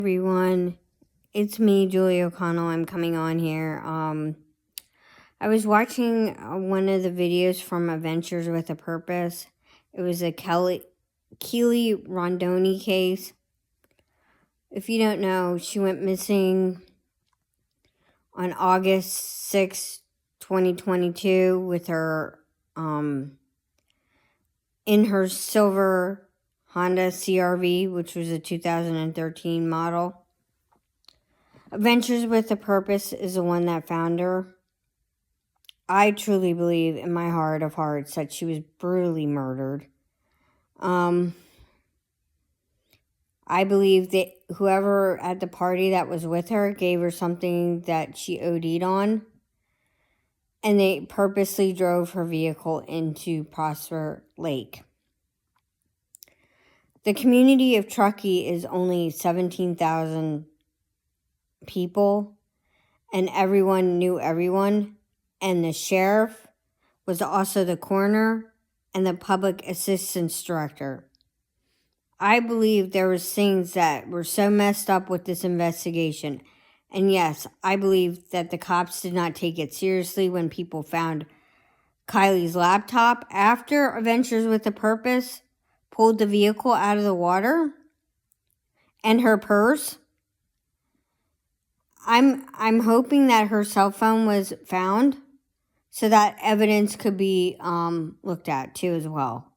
Everyone, it's me, Julie O'Connell. I'm coming on here. I was watching one of the videos from Adventures with a Purpose. It was a Keily Rondi case. If you don't know, she went missing on August 6, 2022 with her, in her silver Honda CRV, which was a 2013 model. Adventures with a Purpose is the one that found her. I truly believe in my heart of hearts that she was brutally murdered. I believe that whoever at the party that was with her gave her something that she OD'd on, and they purposely drove her vehicle into Prosper Lake. The community of Truckee is only 17,000 people, and everyone knew everyone, and the sheriff was also the coroner and the public assistance director. I believe there was things that were so messed up with this investigation, and yes, I believe that the cops did not take it seriously when people found Kylie's laptop after Adventures with a Purpose pulled the vehicle out of the water, and her purse. I'm hoping that her cell phone was found so that evidence could be looked at too as well.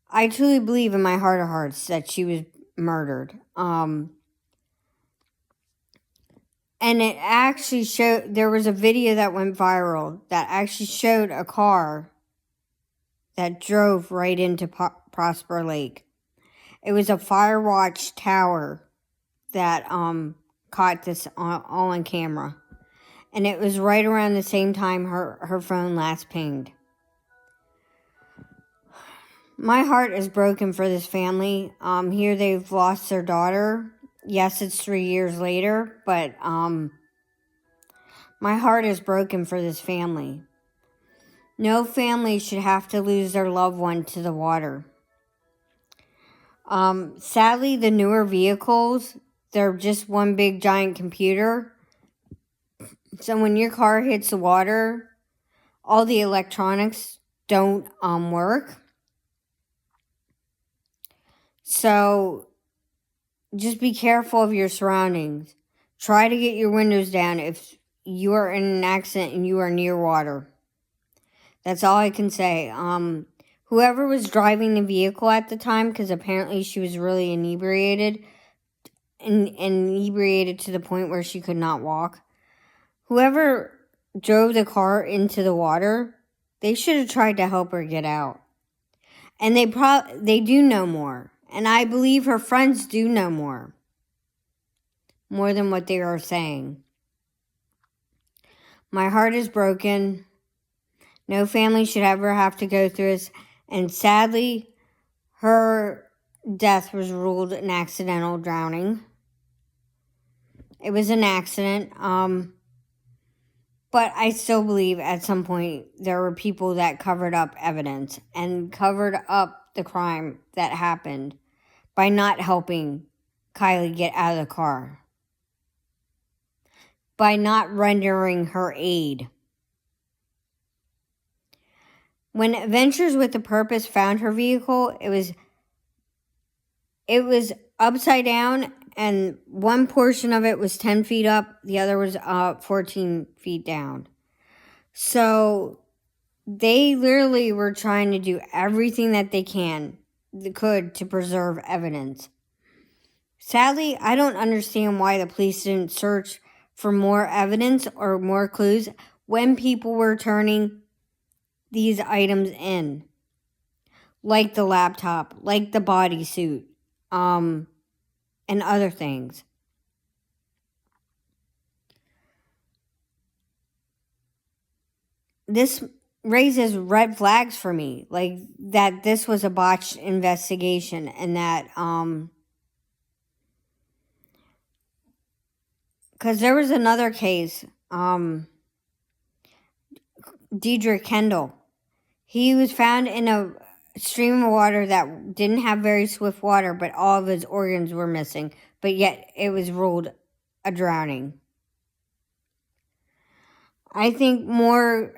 I truly believe in my heart of hearts that she was murdered. And it actually showed, there was a video that went viral that actually showed a car that drove right into Prosper Lake. It was a fire watch tower that caught this all on camera. And it was right around the same time her phone last pinged. My heart is broken for this family. Here they've lost their daughter. Yes, it's 3 years later, but my heart is broken for this family. No family should have to lose their loved one to the water. Sadly, the newer vehicles, they're just one big giant computer. So when your car hits the water, all the electronics don't work. So just be careful of your surroundings. Try to get your windows down if you are in an accident and you are near water. That's all I can say. Whoever was driving the vehicle at the time, because apparently she was really inebriated to the point where she could not walk. Whoever drove the car into the water, they should have tried to help her get out. And they do know more. And I believe her friends do know more. More than what they are saying. My heart is broken. No family should ever have to go through this. And sadly, her death was ruled an accidental drowning. It was an accident. But I still believe at some point there were people that covered up evidence and covered up the crime that happened by not helping Kylie get out of the car. By not rendering her aid. When Adventures with a Purpose found her vehicle, it was upside down, and one portion of it was 10 feet up, the other was 14 feet down. So they literally were trying to do everything that they could to preserve evidence. Sadly, I don't understand why the police didn't search for more evidence or more clues when people were turning these items in. Like the laptop, like the bodysuit, and other things. This raises red flags for me, like that this was a botched investigation and that, because there was another case, Dedrick Kendall. He was found in stream of water that didn't have very swift water, but all of his organs were missing, but yet it was ruled a drowning. I think more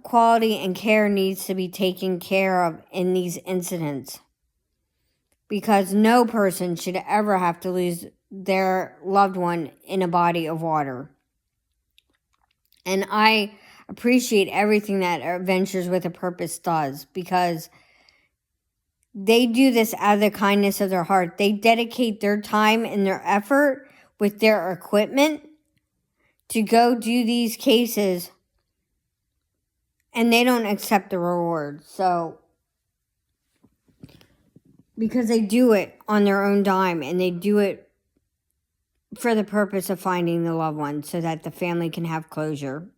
quality and care needs to be taken care of in these incidents, because no person should ever have to lose their loved one in a body of water. And I appreciate everything that Adventures with a Purpose does, because they do this out of the kindness of their heart. They dedicate their time and their effort with their equipment to go do these cases, and they don't accept the reward. So, because they do it on their own dime, and they do it for the purpose of finding the loved one so that the family can have closure.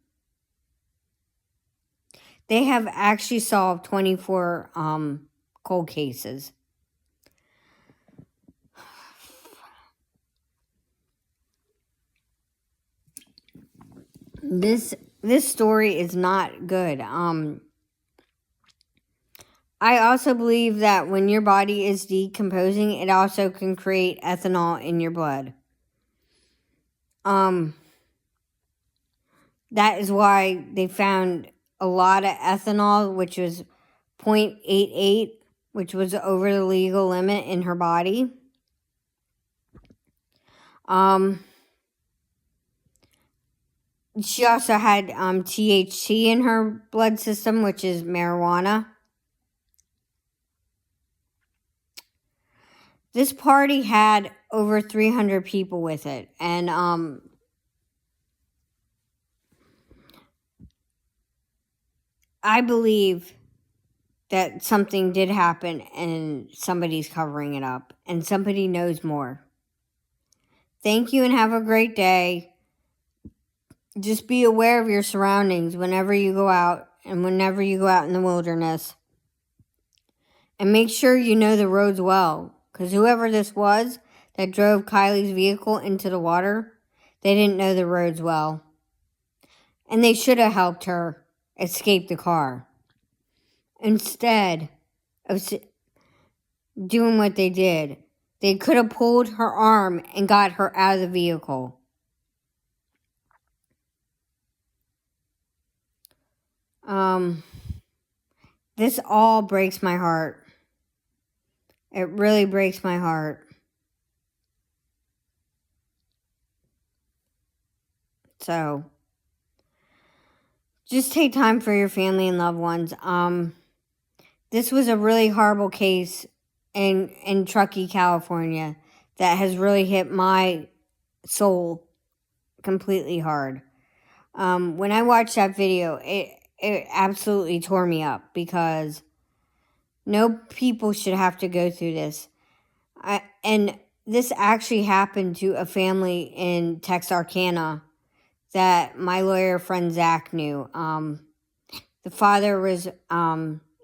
They have actually solved 24 cold cases. This story is not good. I also believe that when your body is decomposing, it also can create ethanol in your blood. That is why they found a lot of ethanol, which was 0.88, which was over the legal limit in her body. She also had THC in her blood system, which is marijuana. This party had over 300 people with it, and I believe that something did happen and somebody's covering it up, and somebody knows more. Thank you and have a great day. Just be aware of your surroundings whenever you go out and whenever you go out in the wilderness. And make sure you know the roads well, because whoever this was that drove Kylie's vehicle into the water, they didn't know the roads well. And they should have helped her escape the car, instead of doing what they did. They could have pulled her arm and got her out of the vehicle. This all breaks my heart. It really breaks my heart. So, just take time for your family and loved ones. This was a really horrible case in Truckee, California, that has really hit my soul completely hard. When I watched that video, it absolutely tore me up, because no people should have to go through this. And this actually happened to a family in Texarkana that my lawyer friend Zach knew. The father was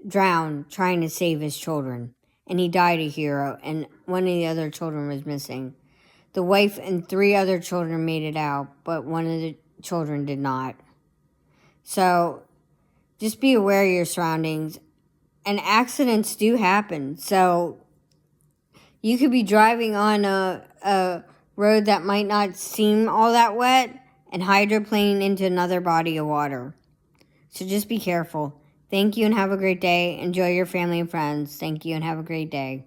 drowned trying to save his children, and he died a hero, and one of the other children was missing. The wife and 3 other children made it out, but one of the children did not. So just be aware of your surroundings. And accidents do happen. So you could be driving on a road that might not seem all that wet and hydroplane into another body of water. So just be careful. Thank you and have a great day. Enjoy your family and friends. Thank you and have a great day.